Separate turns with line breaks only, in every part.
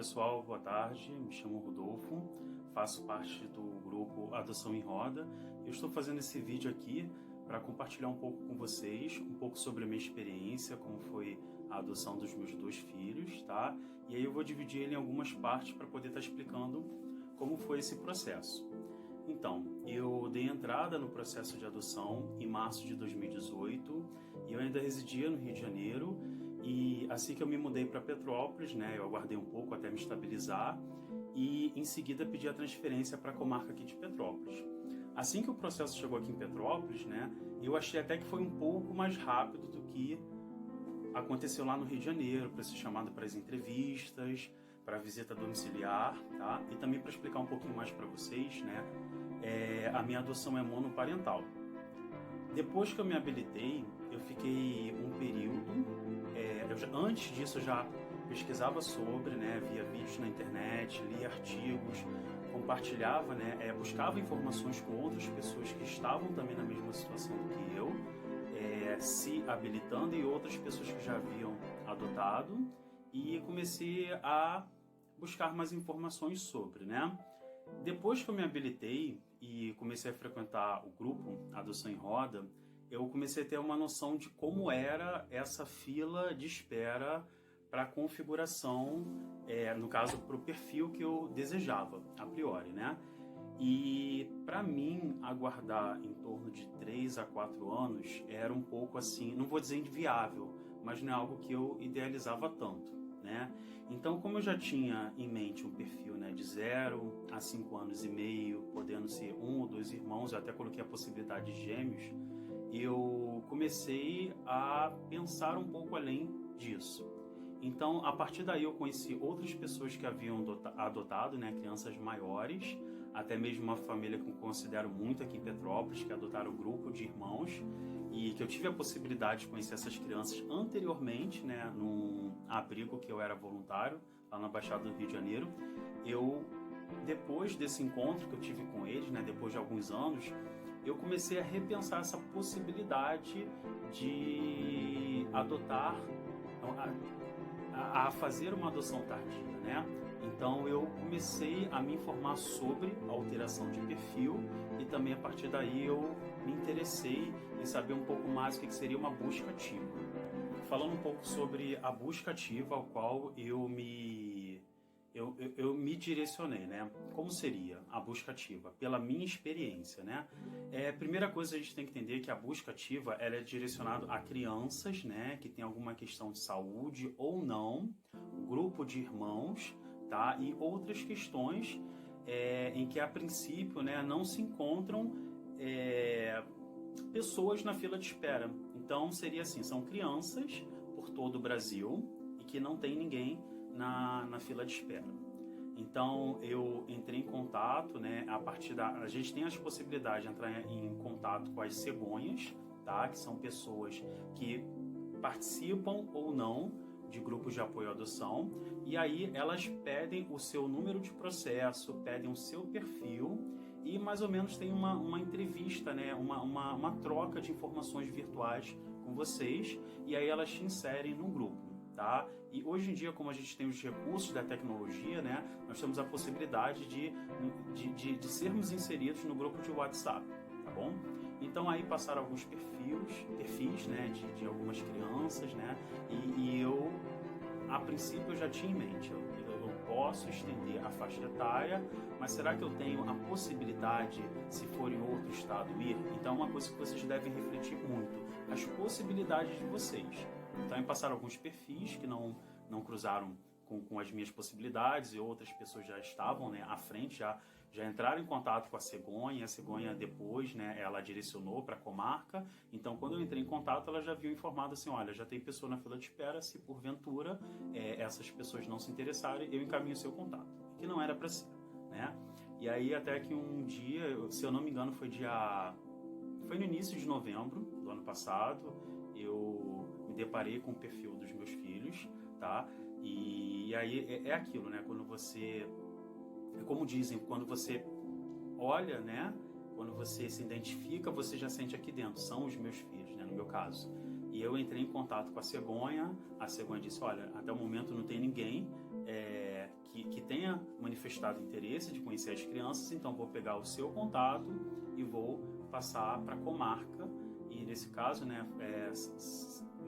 pessoal, boa tarde, me chamo Rodolfo, faço parte do grupo Adoção em Roda. Eu estou fazendo esse vídeo aqui para compartilhar um pouco com vocês, um pouco sobre a minha experiência, como foi a adoção dos meus 2 filhos, tá? E aí eu vou dividir ele em algumas partes para poder estar explicando como foi esse processo. Então, eu dei entrada no processo de adoção em março de 2018 e eu ainda residia no Rio de Janeiro. E assim que eu me mudei para Petrópolis, né, eu aguardei um pouco até me estabilizar e em seguida pedi a transferência para a comarca aqui de Petrópolis. Assim que o processo chegou aqui em Petrópolis, né, eu achei até que foi um pouco mais rápido do que aconteceu lá no Rio de Janeiro, para ser chamado para as entrevistas, para a visita domiciliar, tá? E também para explicar um pouquinho mais para vocês, né, a minha adoção é monoparental. Depois que eu me habilitei, eu fiquei um período, antes disso eu já pesquisava sobre, né, via vídeos na internet, lia artigos, compartilhava, né, buscava informações com outras pessoas que estavam também na mesma situação do que eu, se habilitando, e outras pessoas que já haviam adotado, e comecei a buscar mais informações sobre, né. Depois que eu me habilitei e comecei a frequentar o grupo Adoção em Roda, eu comecei a ter uma noção de como era essa fila de espera para a configuração, no caso, para o perfil que eu desejava, a priori, né? E para mim, aguardar em torno de 3 a 4 anos era um pouco assim, não vou dizer inviável, mas não é algo que eu idealizava tanto, né? Então, como eu já tinha em mente um perfil, né, de 0 a 5 anos e meio, podendo ser 1 ou 2 irmãos, eu até coloquei a possibilidade de gêmeos, eu comecei a pensar um pouco além disso. Então, a partir daí eu conheci outras pessoas que haviam adotado, né, crianças maiores, até mesmo uma família que eu considero muito aqui em Petrópolis, que adotaram um grupo de irmãos, e que eu tive a possibilidade de conhecer essas crianças anteriormente, né, num abrigo que eu era voluntário, lá na Baixada do Rio de Janeiro. Depois desse encontro que eu tive com eles, né, depois de alguns anos, eu comecei a repensar essa possibilidade de adotar, a fazer uma adoção tardia, né? Então eu comecei a me informar sobre a alteração de perfil e também a partir daí eu me interessei em saber um pouco mais o que seria uma busca ativa. Falando um pouco sobre a busca ativa ao qual eu me direcionei, né? Como seria a busca ativa? Pela minha experiência, né? Primeira coisa, a gente tem que entender que a busca ativa ela é direcionada a crianças, né? Que tem alguma questão de saúde ou não, grupo de irmãos, tá? E outras questões em que a princípio, né, não se encontram pessoas na fila de espera. Então seria assim, são crianças por todo o Brasil e que não tem ninguém na fila de espera. Então eu entrei em contato, né, a gente tem as possibilidades de entrar em contato com as cegonhas, tá, que são pessoas que participam ou não de grupos de apoio à adoção, e aí elas pedem o seu número de processo, pedem o seu perfil e mais ou menos tem uma entrevista, né, uma troca de informações virtuais com vocês, e aí elas te inserem no grupo. Tá? E hoje em dia, como a gente tem os recursos da tecnologia, né, nós temos a possibilidade de sermos inseridos no grupo de WhatsApp, tá bom? Então aí passaram alguns perfis, né, de algumas crianças, né, e eu, a princípio, eu já tinha em mente, eu posso estender a faixa etária, mas será que eu tenho a possibilidade, se for em outro estado, ir? Então é uma coisa que vocês devem refletir muito, as possibilidades de vocês. Então aí passaram alguns perfis que não cruzaram com as minhas possibilidades, e outras pessoas já estavam, né, à frente, já entraram em contato com a cegonha depois, né, ela direcionou para a comarca. Então quando eu entrei em contato, ela já havia informado assim, olha, já tem pessoa na fila de espera, se porventura essas pessoas não se interessarem, eu encaminho o seu contato, que não era para ser, né? E aí até que um dia, se eu não me engano, foi no início de novembro do ano passado, eu me deparei com o perfil dos meus filhos, tá? E aí é aquilo, né? Quando você, como dizem, quando você olha, né? Quando você se identifica, você já sente aqui dentro, são os meus filhos, né? No meu caso. E eu entrei em contato com a cegonha disse, olha, até o momento não tem ninguém manifestado interesse de conhecer as crianças, então vou pegar o seu contato e vou passar para a comarca. E nesse caso, né,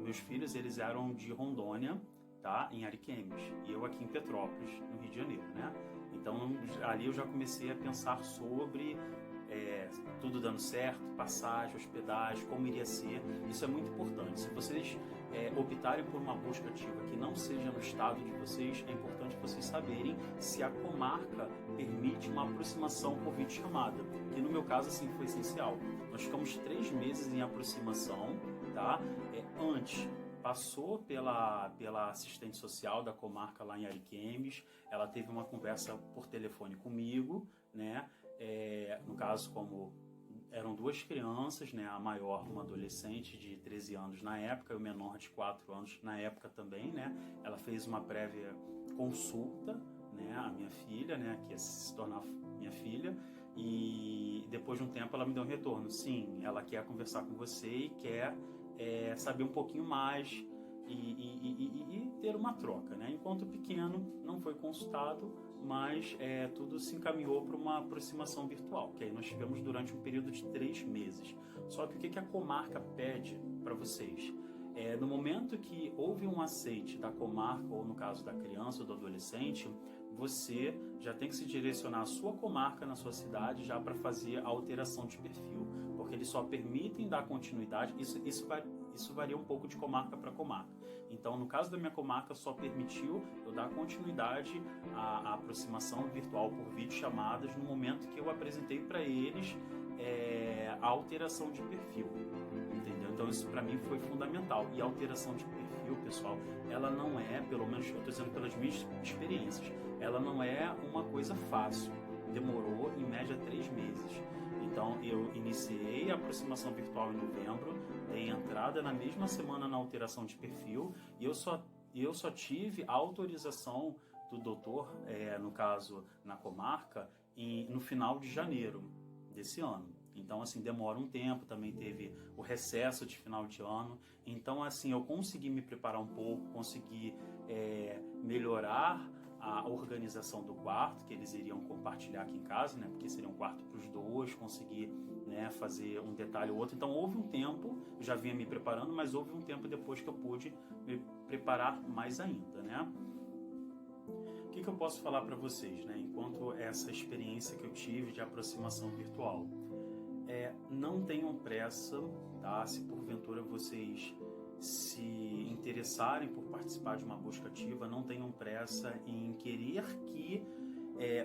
meus filhos, eles eram de Rondônia, tá, em Ariquemes, e eu aqui em Petrópolis, no Rio de Janeiro, né? Então ali eu já comecei a pensar sobre tudo dando certo, passagem, hospedagem, como iria ser. Isso é muito importante. Se vocês optarem por uma busca ativa que não seja no estado de vocês, é importante vocês saberem se a comarca permite uma aproximação por videochamada, que no meu caso assim foi essencial. Nós ficamos 3 meses em aproximação, tá? Antes passou pela assistente social da comarca lá em Ariquemes, ela teve uma conversa por telefone comigo, né? No caso, como eram 2 crianças, né? A maior, uma adolescente de 13 anos na época, e o menor de 4 anos na época também, né? Ela fez uma prévia consulta, né? A minha filha, né? Que ia se tornar minha filha, e depois de um tempo ela me deu um retorno. Sim, ela quer conversar com você e quer saber um pouquinho mais e ter uma troca, né? Enquanto o pequeno não foi consultado, mas tudo se encaminhou para uma aproximação virtual, que aí nós tivemos durante um período de 3 meses. Só que o que a comarca pede para vocês? No momento que houve um aceite da comarca, ou no caso da criança ou do adolescente, você já tem que se direcionar à sua comarca, na sua cidade, já para fazer a alteração de perfil, porque eles só permitem dar continuidade, isso varia um pouco de comarca para comarca. Então, no caso da minha comarca, só permitiu eu dar continuidade à aproximação virtual por videochamadas no momento que eu apresentei para eles a alteração de perfil, entendeu? Então, isso para mim foi fundamental. E a alteração de perfil, pessoal, ela não é, pelo menos eu estou dizendo pelas minhas experiências, ela não é uma coisa fácil. Demorou, em média, 3 meses. Então, eu iniciei a aproximação virtual em novembro, dei entrada na mesma semana na alteração de perfil, e eu só tive a autorização do doutor, no caso, na comarca, no final de janeiro desse ano. Então, assim, demora um tempo, também teve o recesso de final de ano. Então, assim, eu consegui me preparar um pouco, consegui melhorar a organização do quarto, que eles iriam compartilhar aqui em casa, né? Porque seria um quarto para os 2, conseguir, né, fazer um detalhe ou outro. Então, houve um tempo, eu já vinha me preparando, mas houve um tempo depois que eu pude me preparar mais ainda, né? O que eu posso falar para vocês, né? Enquanto essa experiência que eu tive de aproximação virtual. Não tenham pressa, tá? Se porventura vocês se interessarem por participar de uma busca ativa, não tenham pressa em querer que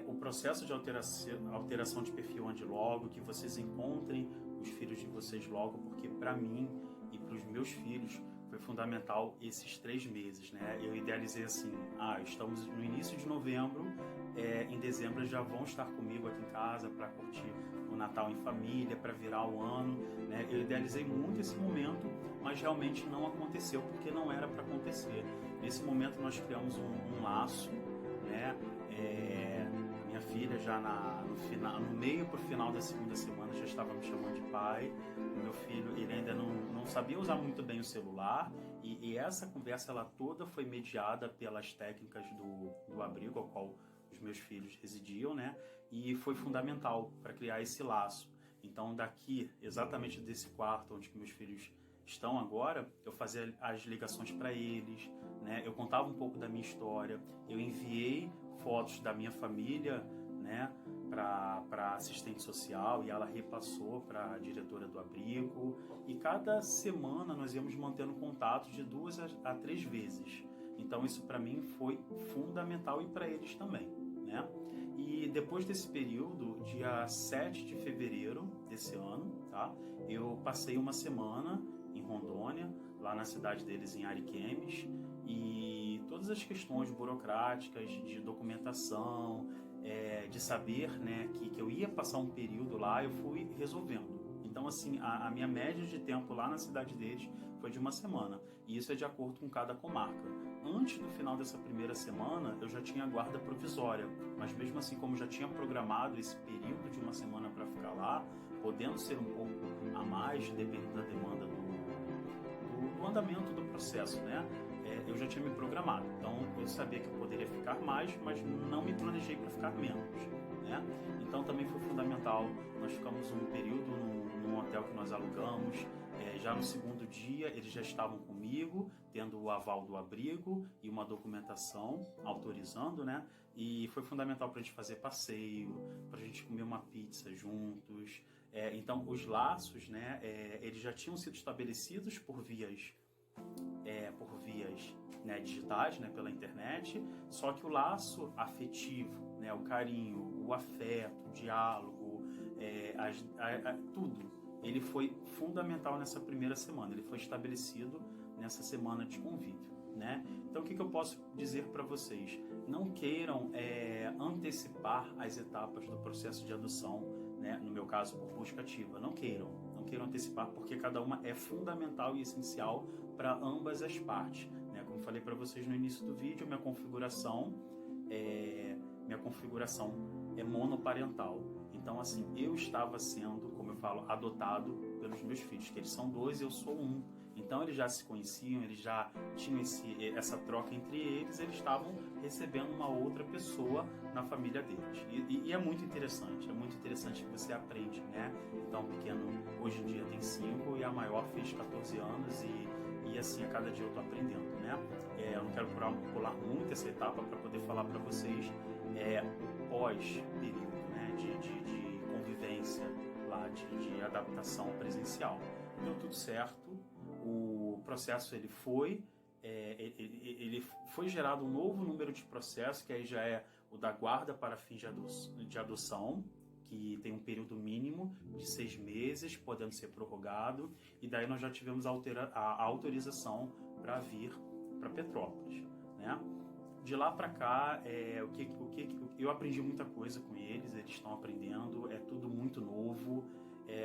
o processo de alteração de perfil ande logo, que vocês encontrem os filhos de vocês logo, porque para mim e para os meus filhos foi fundamental esses 3 meses, né? Eu idealizei assim, estamos no início de novembro, em dezembro eles já vão estar comigo aqui em casa para curtir o Natal em família, para virar o ano, né? Eu idealizei muito esse momento, mas realmente não aconteceu, porque não era para acontecer. Nesse momento nós criamos um laço, né? Minha filha já no meio para o final da segunda semana já estava me chamando de pai. O meu filho, ele ainda não sabia usar muito bem o celular, e essa conversa ela toda foi mediada pelas técnicas do abrigo ao qual os meus filhos residiam, né? E foi fundamental para criar esse laço. Então, daqui, exatamente desse quarto onde meus filhos estão agora, eu fazia as ligações para eles, né? Eu contava um pouco da minha história, eu enviei fotos da minha família, né, para assistente social, e ela repassou para a diretora do abrigo, e cada semana nós íamos mantendo contato de 2 a 3 vezes. Então isso para mim foi fundamental, e para eles também, né? E depois desse período, dia 7 de fevereiro desse ano, tá? Eu passei uma semana em Rondônia, lá na cidade deles, em Ariquemes, e todas as questões burocráticas de documentação, de saber, né, que eu ia passar um período lá, eu fui resolvendo. Então, assim, a minha média de tempo lá na cidade deles foi de 1 semana, e isso é de acordo com cada comarca. Antes do final dessa primeira semana, eu já tinha guarda provisória, mas mesmo assim, como já tinha programado esse período de 1 semana para ficar lá, podendo ser um pouco a mais, dependendo da demanda do andamento do processo, né? eu já tinha me programado. Então eu sabia que eu poderia ficar mais, mas não me planejei para ficar menos, né? Então também foi fundamental. Nós ficamos um período num hotel que nós alugamos. Já no segundo dia eles já estavam comigo, tendo o aval do abrigo e uma documentação autorizando, né? E foi fundamental para a gente fazer passeio, para a gente comer uma pizza juntos. Então os laços, né? Eles já tinham sido estabelecidos por vias né, digitais, né, pela internet, só que o laço afetivo, né, o carinho, o afeto, o diálogo, tudo, ele foi fundamental nessa primeira semana, ele foi estabelecido nessa semana de convívio, né? Então o que eu posso dizer para vocês? Não queiram antecipar as etapas do processo de adoção, né, no meu caso por busca ativa, não queiram antecipar, porque cada uma é fundamental e essencial para ambas as partes, né? Como falei para vocês no início do vídeo, minha configuração é monoparental. Então, assim, eu estava sendo, como eu falo, adotado pelos meus filhos, que eles são 2 e eu sou 1. Então, eles já se conheciam, eles já tinham essa troca entre eles, eles estavam recebendo uma outra pessoa na família deles. E é muito interessante que você aprende, né? Então, o pequeno hoje em dia tem 5 e a maior fez 14 anos e assim, a cada dia eu estou aprendendo, né? Eu não quero pular muito essa etapa para poder falar para vocês pós-período, né, de convivência lá, de adaptação presencial. Deu tudo certo, o processo ele foi gerado um novo número de processos, que aí já é o da guarda para fins de adoção, que tem um período mínimo de 6 meses, podendo ser prorrogado, e daí nós já tivemos a autorização para vir para Petrópolis, né? De lá para cá, eu aprendi muita coisa com eles estão aprendendo, é tudo muito novo.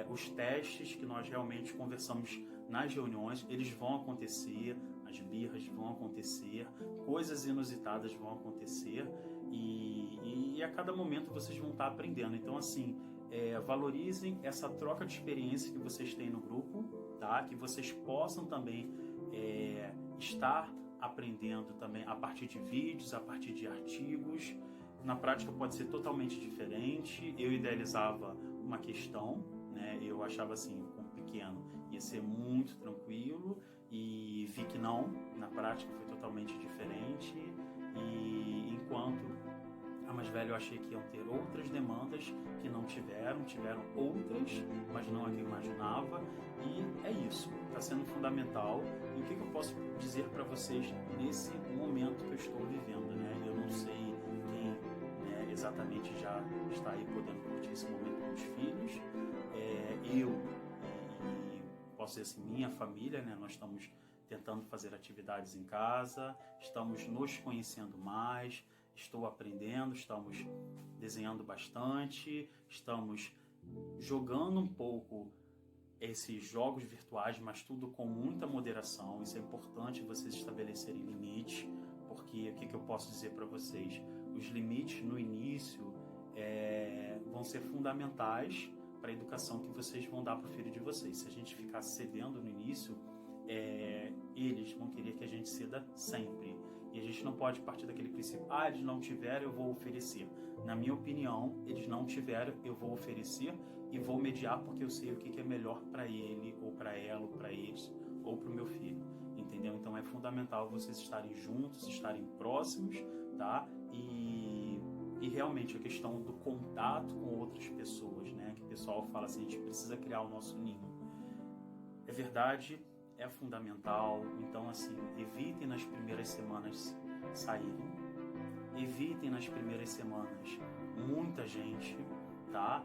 Os testes que nós realmente conversamos nas reuniões, eles vão acontecer, as birras vão acontecer, coisas inusitadas vão acontecer e a cada momento vocês vão estar aprendendo. Então, assim, valorizem essa troca de experiência que vocês têm no grupo, tá? Que vocês possam também estar aprendendo também a partir de vídeos, a partir de artigos. Na prática pode ser totalmente diferente. Eu idealizava uma questão, né? Eu achava assim, como pequeno, ia ser muito tranquilo e vi que não, na prática foi totalmente diferente. E enquanto a mais velha eu achei que iam ter outras demandas que não tiveram outras, mas não a que eu imaginava. E é isso, está sendo fundamental. E o que eu posso dizer para vocês nesse momento que eu estou vivendo, né? Eu não sei quem, né, exatamente já está aí podendo curtir esse momento com os filhos. Eu e posso dizer assim, minha família, né? Nós estamos tentando fazer atividades em casa, estamos nos conhecendo mais, estou aprendendo, estamos desenhando bastante, estamos jogando um pouco esses jogos virtuais, mas tudo com muita moderação. Isso é importante, vocês estabelecerem limites, porque o que eu posso dizer para vocês? Os limites no início vão ser fundamentais para a educação que vocês vão dar para o filho de vocês. Se a gente ficar cedendo no início, eles vão querer que a gente ceda sempre. E a gente não pode partir daquele princípio, eles não tiveram, eu vou oferecer. Na minha opinião, eles não tiveram, eu vou oferecer e vou mediar porque eu sei o que é melhor para ele, ou para ela, ou para eles, ou para o meu filho. Entendeu? Então é fundamental vocês estarem juntos, estarem próximos, tá? E realmente a questão do contato com outras pessoas, né? Que o pessoal fala assim, a gente precisa criar o nosso ninho. É verdade, é fundamental. Então, assim, evitem nas primeiras semanas saírem. Evitem nas primeiras semanas muita gente, tá?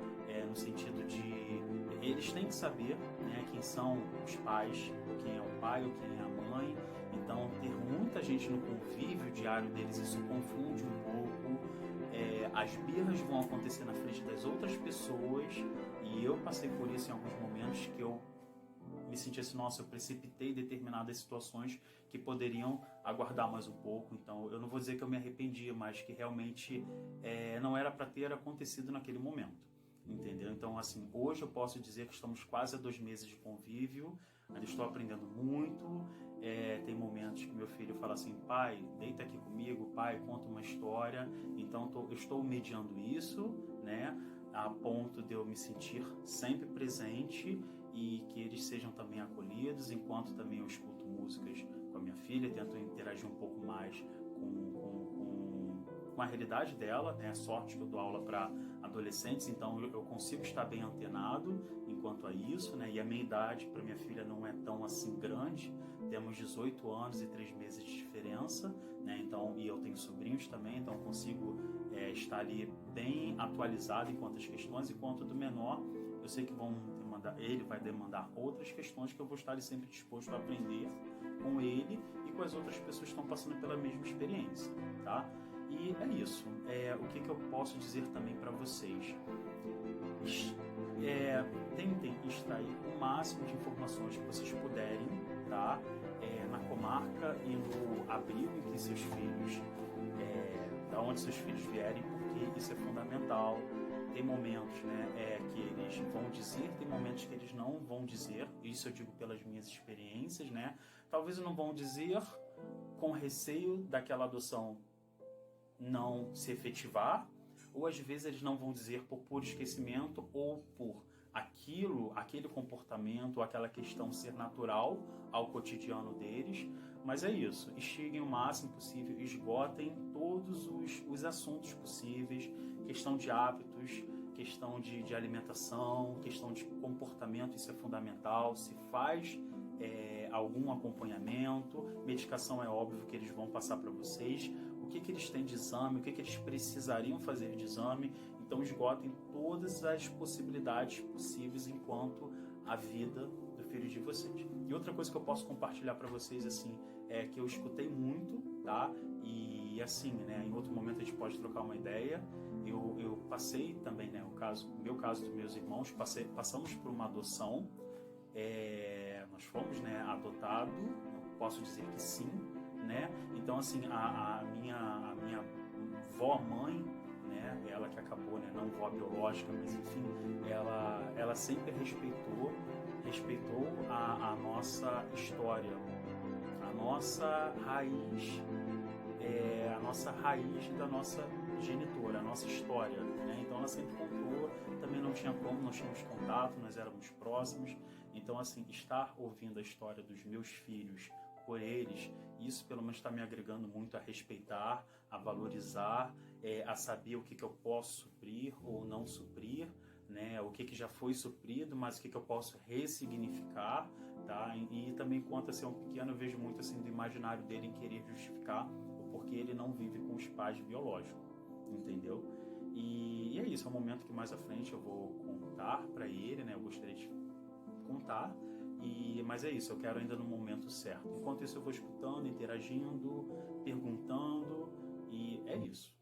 No sentido de... Eles têm que saber, né, quem são os pais, quem é o pai ou quem é a mãe. Então, ter muita gente no convívio diário deles, isso confunde um pouco. As birras vão acontecer na frente das outras pessoas. E eu passei por isso em alguns momentos que eu me senti assim, nossa, eu precipitei determinadas situações que poderiam aguardar mais um pouco. Então, eu não vou dizer que eu me arrependia, mas que realmente não era para ter acontecido naquele momento. entendeu? Então, assim, hoje eu posso dizer que estamos quase a 2 meses de convívio, ainda estou aprendendo muito. Tem momentos que meu filho fala assim, pai, deita aqui comigo, pai, conta uma história. Então, eu estou mediando isso, né, a ponto de eu me sentir sempre presente e que eles sejam também acolhidos, enquanto também eu escuto músicas com a minha filha, tento interagir um pouco mais com a realidade dela, né? Sorte que eu dou aula para adolescentes, então eu consigo estar bem antenado enquanto a isso, né? E a minha idade para minha filha não é tão assim grande, temos 18 anos e 3 meses de diferença, né? Então, e eu tenho sobrinhos também, então consigo estar ali bem atualizado enquanto as questões, enquanto do menor, eu sei que ele vai demandar outras questões que eu vou estar ali sempre disposto a aprender com ele e com as outras pessoas que estão passando pela mesma experiência, tá? E é isso. O que eu posso dizer também para vocês? Tentem extrair o máximo de informações que vocês puderem, tá? Na comarca e no abrigo em que seus filhos, da onde seus filhos vierem, porque isso é fundamental. Tem momentos, né, que eles vão dizer, tem momentos que eles não vão dizer. Isso eu digo pelas minhas experiências, né? Talvez não vão dizer com receio daquela adoção não se efetivar, ou às vezes eles não vão dizer por puro esquecimento ou por aquele comportamento, ou aquela questão ser natural ao cotidiano deles. Mas é isso, instiguem o máximo possível, esgotem todos os assuntos possíveis, questão de hábitos, questão de alimentação, questão de comportamento, isso é fundamental. Se faz algum acompanhamento, medicação é óbvio que eles vão passar para vocês, o que eles têm de exame, o que eles precisariam fazer de exame. Então esgotem todas as possibilidades possíveis enquanto a vida do filho de vocês. E outra coisa que eu posso compartilhar para vocês, assim, é que eu escutei muito, tá? E assim, né, em outro momento a gente pode trocar uma ideia. Eu passei também, né, o meu caso dos meus irmãos, passamos por uma adoção. Nós fomos, né, adotados, posso dizer que sim, né? Então, assim, a minha vó-mãe, né, ela que acabou, né, não vó biológica, mas enfim, ela sempre respeitou a nossa história, a nossa raiz, da nossa genitora, a nossa história, né? Então ela sempre contou, também não tinha como, nós tínhamos contato, nós éramos próximos. Então, assim, estar ouvindo a história dos meus filhos por eles, isso pelo menos está me agregando muito a respeitar, a valorizar, a saber o que eu posso suprir ou não suprir, né? O que já foi suprido, mas o que eu posso ressignificar, tá? E também, quanto a ser um pequeno, eu vejo muito assim do imaginário dele em querer justificar o porquê ele não vive com os pais biológicos, entendeu? E é isso, é um momento que mais à frente eu vou contar para ele, né? Eu gostaria de contar, mas é isso, eu quero ainda no momento certo. Enquanto isso eu vou escutando, interagindo, perguntando, e é isso.